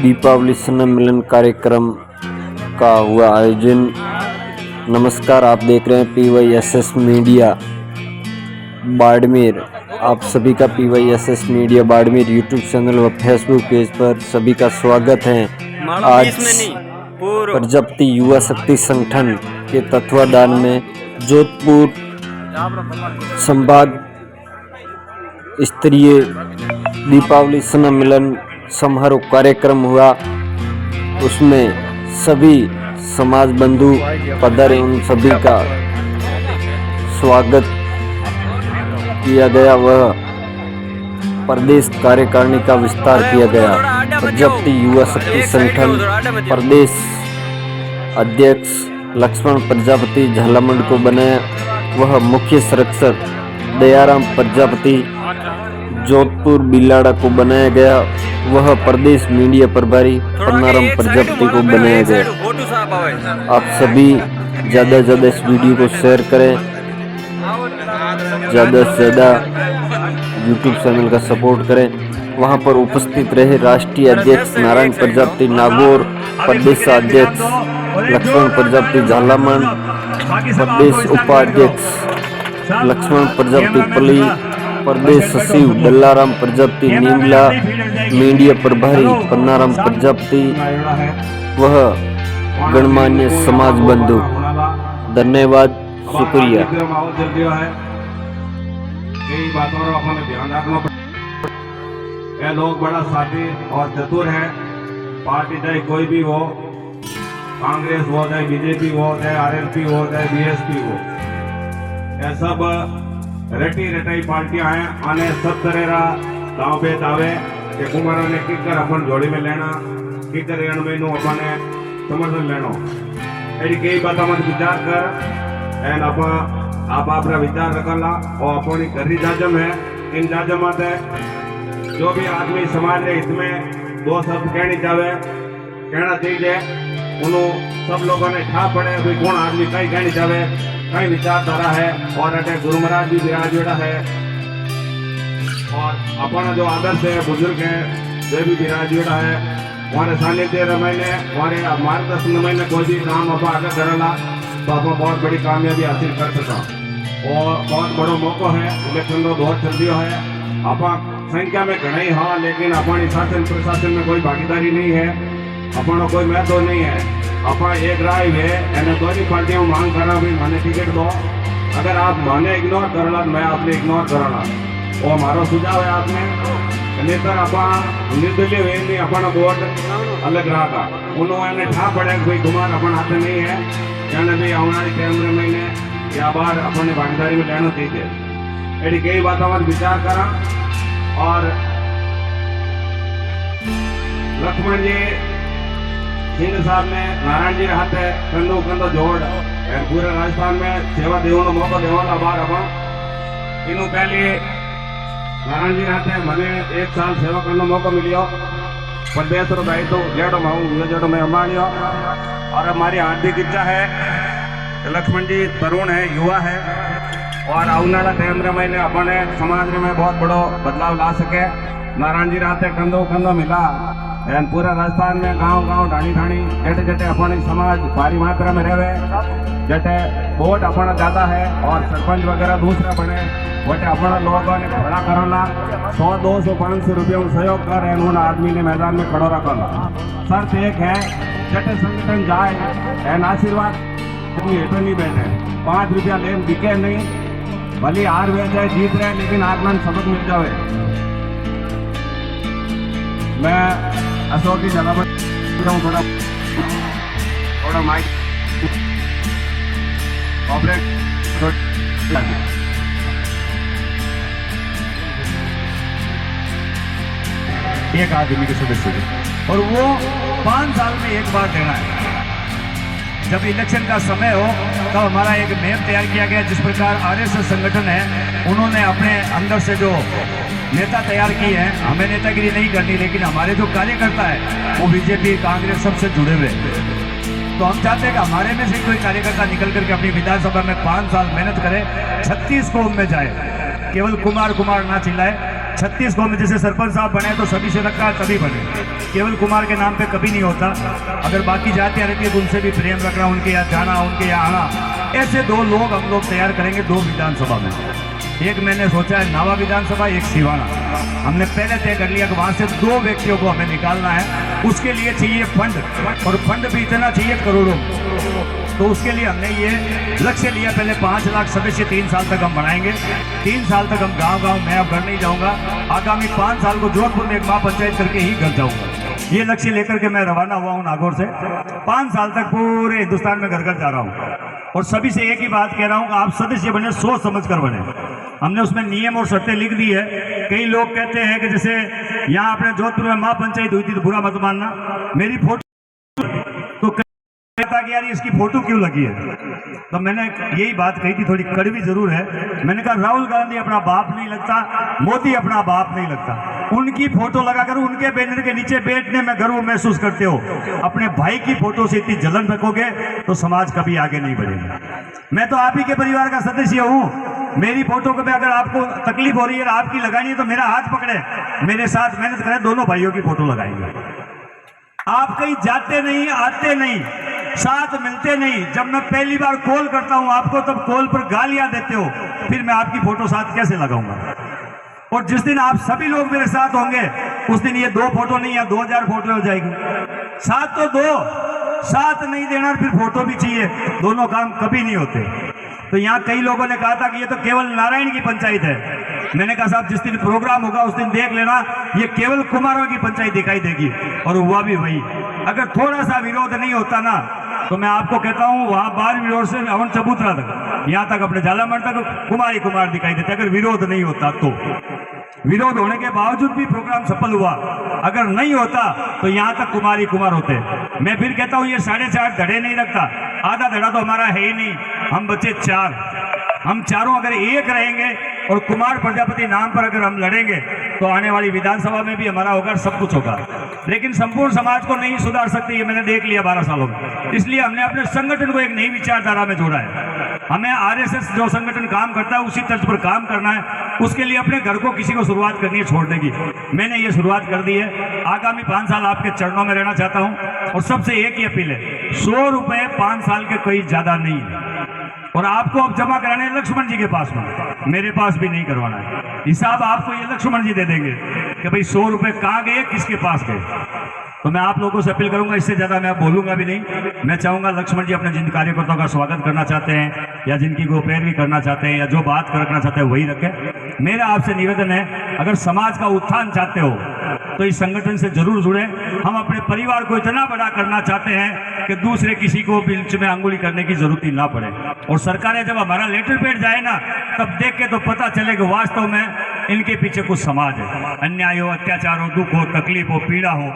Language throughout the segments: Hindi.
दीपावली स्नेह मिलन कार्यक्रम का हुआ आयोजन। नमस्कार, आप देख रहे हैं PYSS मीडिया बाड़मेर। आप सभी का PYSS media Barmer YouTube channel व फेसबुक पेज पर सभी का स्वागत है। आज प्रजापति युवा शक्ति संगठन के तत्वाधान में जोधपुर संभाग स्तरीय दीपावली स्नेह मिलन समारोह कार्यक्रम हुआ। उसमें सभी समाज बंधु पधारे, उन सभी का स्वागत किया गया। वह प्रदेश कार्यकारिणी का विस्तार किया गया। प्रजापति युवा शक्ति संगठन प्रदेश अध्यक्ष लक्ष्मण प्रजापति झालामंड को बनाया। वह मुख्य संरक्षक दयाराम प्रजापति जोधपुर बिलाड़ा को बनाया गया। वह प्रदेश मीडिया प्रभारी पन्नाराम प्रजापति को बनाया गया। आप सभी ज़्यादा से ज़्यादा इस वीडियो को शेयर करें, ज़्यादा से ज़्यादा यूट्यूब चैनल का सपोर्ट करें। वहां पर उपस्थित रहे राष्ट्रीय अध्यक्ष नारायण प्रजापति नागौर, प्रदेश अध्यक्ष लक्ष्मण प्रजापति झालामंड, प्रदेश उपाध्यक्ष लक्ष्मण प्रजापति पली, प्रदेश सचिव दल्लाराम प्रजापति नीमला, मीडिया प्रभारी पन्नाराम प्रजापति, वह गणमान्य समाज बंधु। धन्यवाद, शुक्रिया। ये लोग बड़ा साथी और चतुर है। पार्टी चाहे कोई भी हो, कांग्रेस हो, चाहे बीजेपी हो, चाहे RLP हो, चाहे BSP हो, ये सब रटी रटाई पार्टियां हैं। आने सब तरह दाव पे दावे के कुमारा ने किकर अपन जोड़ी में लेना, किकर रणमेनु अपने समर्थन लेना। ऐसी कई बात हम विचार कर एंड आप अपना विचार रखला और अपनी घरी जाजम है। इन जाजम आते जो भी आदमी समाज के हित में दो शब्द कहना चाहिए, उन्होंने सब लोगों ने ठा पड़े भाई कौन आदमी कई कहनी चाहे, कई विचारधारा है। और अटे गुरु महाराज भी विराजोड़ा है और अपना जो आदर्श है बुजुर्ग है वे भी विराजोड़ा है। हमारे सानिध्य रमैने हमारे मार्गदर्शन रमैने कोई भी काम आप आगे करला तो आप बहुत बड़ी कामयाबी हासिल कर सका। और बहुत बड़ो मौका है, इलेक्शन का दौर चल रहा है। आप संख्या में घना ही हाँ, लेकिन अपनी शासन प्रशासन में कोई भागीदारी नहीं है, अपना कोई महत्व नहीं है। आप एक राय है एने दोनों पार्टियों मांग करा भाई मैंने टिकट दो। अगर आप मैंने इग्नोर करला तो मैं आपने इग्नोर करला, वो हमारा सुझाव है। आपने नेतर आप निर्दलीय वे नहीं अपना वोट अलग रहा था, उन्होंने ठा पड़े कोई कुमार अपन हाथ नहीं है। यानी भाई आने वाली कैमरे महीने या बार अपने भागीदारी में लेना चाहिए। ऐसी कई बात हमारे विचार करा। और लक्ष्मण जी सिंह साहब ने नारायण जी हाथ है कंधो कंधो जोड़ पूरे राजस्थान में सेवा देने मौका देने बार अपन इनू पहले नारायण जी हाथ है मैंने 1 साल सेवा करने मौका मिलियो। प्रदेश रो दायित्व जेड़ो मैं जेड़ो मैं संभालियो। और हमारी हार्दिक इच्छा है कि लक्ष्मण जी तरुण है, युवा है और आने वाला टाइम में अपने समाज में बहुत बड़ो बदलाव ला सके। नारायण जी रात कंधो कंधो मिला एंड पूरा राजस्थान में गांव गांव ढाणी ढाणी जटे जटे अपनी समाज भारी मात्रा में रहे, जटे वोट अपना ज्यादा है और सरपंच वगैरह दूसरा बने वटे अपना लोगों ने खड़ा करना 100, 200, 500 रुपये सहयोग कर उन्होंने आदमी ने मैदान में खड़ो रखना। शर्त एक है जटे संगठन जाए एंड आशीर्वाद हेठो नहीं बैठे, 5 रुपया लेन बिके नहीं, भले हार वे जाए जीत रहे लेकिन आत्मा सबक मिल जाए। मैं अशोक की जगह पर थोड़ा माइक एक आदमी के सदस्य और वो 5 साल में एक बार देना है। जब इलेक्शन का समय हो तो हमारा एक नियम तैयार किया गया। जिस प्रकार RSS संगठन है उन्होंने अपने अंदर से जो नेता तैयार किए हैं, हमें नेतागिरी नहीं करनी, लेकिन हमारे जो कार्यकर्ता है वो BJP कांग्रेस सबसे जुड़े हुए। तो हम चाहते हैं कि हमारे में से कोई कार्यकर्ता निकल करके अपनी विधानसभा में 5 साल मेहनत करे, 36 कौम में जाए, केवल कुमार कुमार ना चिल्लाए। 36 गाँव में जैसे सरपंच साहब बने तो सभी से रखा तभी बने, केवल कुमार के नाम पे कभी नहीं होता। अगर बाकी जातियाँ रहती है तो उनसे भी प्रेम रखना, उनके यहाँ जाना, उनके यहाँ आना। ऐसे 2 लोग हम लोग तैयार करेंगे 2 विधानसभा में। एक मैंने सोचा है नावा विधानसभा, एक सिवाना। हमने पहले तय कर लिया कि वहाँ से 2 व्यक्तियों को हमें निकालना है। उसके लिए चाहिए फंड, और फंड भी इतना चाहिए करोड़ों। तो उसके लिए हमने ये लक्ष्य लिया, पहले 5 लाख सदस्य 3 साल तक हम बनाएंगे। 3 साल तक हम गांव-गांव, मैं अब घर नहीं जाऊंगा, आगामी 5 साल को जोधपुर में एक महापंचायत करके ही घर जाऊंगा। ये लक्ष्य लेकर के मैं रवाना हुआ हूँ नागौर से। 5 साल तक पूरे हिंदुस्तान में घर घर जा रहा हूँ, और सभी से एक ही बात कह रहा हूँ, आप सदस्य बने सोच समझ कर बने। हमने उसमें नियम और शर्तें लिख दी है। कई लोग कहते हैं कि जैसे यहाँ अपने जोधपुर में महापंचायत हुई थी तो बुरा मत मानना, मेरी फोटो तो कहता कि यार इसकी फोटो क्यों लगी है। तो मैंने यही बात कही थी, थोड़ी कड़वी जरूर है। मैंने कहा राहुल गांधी अपना बाप नहीं लगता, मोदी अपना बाप नहीं लगता। उनकी फोटो लगाकर उनके बैनर के नीचे बैठने में गर्व महसूस करते हो, अपने भाई की फोटो से इतनी जलन रखोगे तो समाज कभी आगे नहीं बढ़ेगा। मैं तो आप ही के परिवार का सदस्य हूँ। मेरी फोटो को भी अगर आपको तकलीफ हो रही है, आपकी लगानी है तो मेरा हाथ पकड़े, मेरे साथ मेहनत करें, दोनों भाइयों की फोटो लगाएंगे। आप कहीं जाते नहीं, आते नहीं, साथ मिलते नहीं। जब मैं पहली बार कॉल करता हूं आपको तब कॉल पर गालियां देते हो, फिर मैं आपकी फोटो साथ कैसे लगाऊंगा। और जिस दिन आप सभी लोग मेरे साथ होंगे उस दिन ये 2 फोटो नहीं या 2000 फोटो हो जाएगी। साथ तो दो, साथ नहीं देना फिर फोटो भी चाहिए, दोनों काम कभी नहीं होते। तो यहाँ कई लोगों ने कहा था कि ये तो केवल नारायण की पंचायत है। मैंने कहा साहब जिस दिन प्रोग्राम होगा उस दिन देख लेना, ये केवल कुमारों की पंचायत दिखाई देगी, और हुआ भी वही। अगर थोड़ा सा विरोध नहीं होता ना तो मैं आपको कहता हूँ वहां 12वीं रोड से अवन चबूतरा तक, यहाँ तक अपने झालामण तक कुमारी कुमार दिखाई देते, अगर विरोध नहीं होता तो। विरोध होने के बावजूद भी प्रोग्राम सफल हुआ, अगर नहीं होता तो यहाँ तक कुमारी कुमार होते। मैं फिर कहता हूँ ये 4.5 धड़े नहीं रखता, आधा धड़ा तो हमारा है ही नहीं, हम बच्चे 4, हम चारों अगर एक रहेंगे और कुमार प्रजापति नाम पर अगर हम लड़ेंगे तो आने वाली विधानसभा में भी हमारा होगा, सब कुछ होगा। लेकिन संपूर्ण समाज को नहीं सुधार सकते, ये मैंने देख लिया 12 सालों में। इसलिए हमने अपने संगठन को एक नई विचारधारा में जोड़ा है। हमें आरएसएस जो संगठन काम करता है उसी तर्ज पर काम करना है, उसके लिए अपने घर को किसी को शुरुआत करनी है छोड़ने की। मैंने ये शुरुआत कर दी है। आगामी 5 साल आपके चरणों में रहना चाहता हूँ, और सबसे एक ही अपील है, 100 रुपए 5 साल के कोई ज्यादा नहीं है, और आपको अब जमा कराने लक्ष्मण जी के पास में, मेरे पास भी नहीं करवाना है। हिसाब आपको ये लक्ष्मण जी दे देंगे कि भाई 100 रुपए कहाँ गए, किसके पास गए। तो मैं आप लोगों से अपील करूंगा, इससे ज्यादा मैं बोलूंगा भी नहीं। मैं चाहूंगा लक्ष्मण जी अपने जिन कार्यकर्ताओं का स्वागत करना चाहते हैं या जिनकी गोपैरवी करना चाहते हैं या जो बात रखना चाहते हैं वही रखें। मेरा आपसे निवेदन है, अगर समाज का उत्थान चाहते हो तो इस संगठन से जरूर जुड़े। हम अपने परिवार को इतना बड़ा करना चाहते हैं कि दूसरे किसी को बीच में अंगुली करने की जरूरत ही ना पड़े। और सरकारें जब हमारा लेटर पैड जाए ना तब देख के तो पता चले कि वास्तव में इनके पीछे कुछ समाज है। अन्याय हो, अत्याचार हो, दुख हो, तकलीफ हो, पीड़ा हो,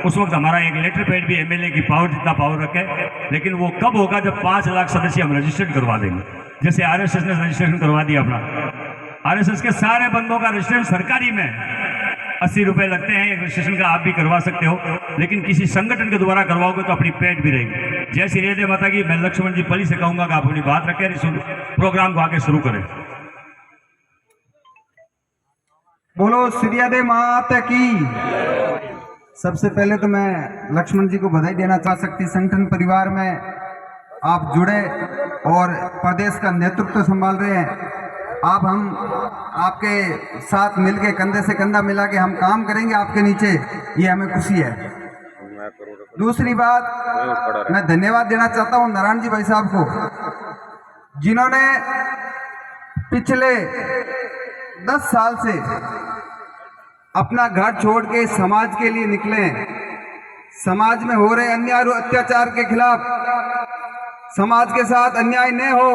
उस वक्त हमारा एक लेटर पैड भी एमएलए की पावर जितना पावर रखे। लेकिन वो कब होगा जब 5 लाख सदस्य हम रजिस्टर्ड करवा देंगे, जैसे आरएसएस ने रजिस्ट्रेशन करवा दिया अपना। आरएसएस के सारे बंदों का रजिस्ट्रेशन सरकारी में 80 रुपए लगते हैं, एक रजिस्ट्रेशन का आप भी करवा सकते हो, लेकिन किसी संगठन के द्वारा करवाओगे तो अपनी पेड भी रहेगी। जय श्री राधे माता की। मैं लक्ष्मण जी पली से कहूंगा कि आप अपनी बात रखें, प्रोग्राम को आगे शुरू करें। बोलो श्री राधे माता की। सबसे पहले तो मैं लक्ष्मण जी को बधाई देना चाह सकती, संगठन परिवार में आप जुड़े और प्रदेश का नेतृत्व संभाल रहे हैं। आप हम आपके साथ मिलके कंधे से कंधा मिला के हम काम करेंगे आपके नीचे, ये हमें खुशी है। दूसरी बात, मैं धन्यवाद देना चाहता हूँ नारायण जी भाई साहब को, जिन्होंने पिछले 10 साल से अपना घर छोड़ के समाज के लिए निकले। समाज में हो रहे अन्याय और अत्याचार के खिलाफ, समाज के साथ अन्याय न हो,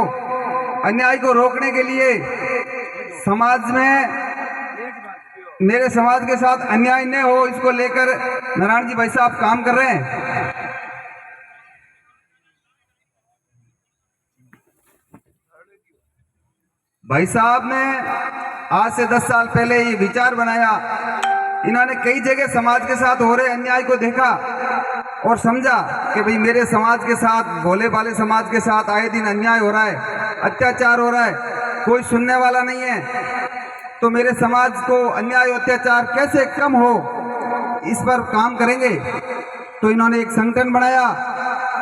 अन्याय को रोकने के लिए समाज में, मेरे समाज के साथ अन्याय न हो, इसको लेकर नारायण जी भाई साहब काम कर रहे हैं। भाई साहब ने आज से 10 साल पहले ये विचार बनाया। इन्होंने कई जगह समाज के साथ हो रहे अन्याय को देखा और समझा कि भाई मेरे समाज के साथ, भोले भाले समाज के साथ आए दिन अन्याय हो रहा है, अत्याचार हो रहा है, कोई सुनने वाला नहीं है। तो मेरे समाज को अन्याय अत्याचार कैसे कम हो, इस पर काम करेंगे। तो इन्होंने एक संगठन बनाया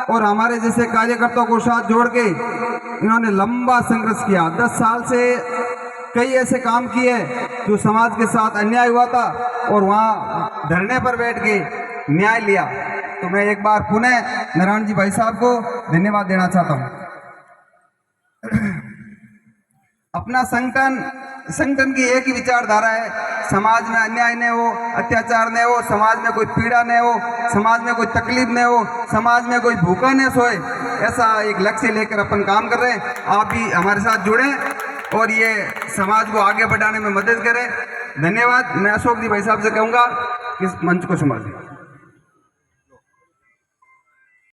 और हमारे जैसे कार्यकर्ताओं को साथ जोड़ के इन्होंने लंबा संघर्ष किया। 10 साल से कई ऐसे काम किए जो समाज के साथ अन्याय हुआ था और वहाँ धरने पर बैठ के न्याय लिया। तो मैं एक बार पुनः नारायण जी भाई साहब को धन्यवाद देना चाहता हूँ। अपना संगठन की एक ही विचारधारा है, समाज में अन्याय नहीं हो, अत्याचार नहीं हो, समाज में कोई पीड़ा नहीं हो, समाज में कोई तकलीफ नहीं हो, समाज में कोई भूखा नहीं सोए। ऐसा एक लक्ष्य लेकर अपन काम कर रहे हैं। आप भी हमारे साथ जुड़ें और ये समाज को आगे बढ़ाने में मदद करें। धन्यवाद। मैं अशोक जी भाई साहब से कहूँगा इस मंच को संभालें।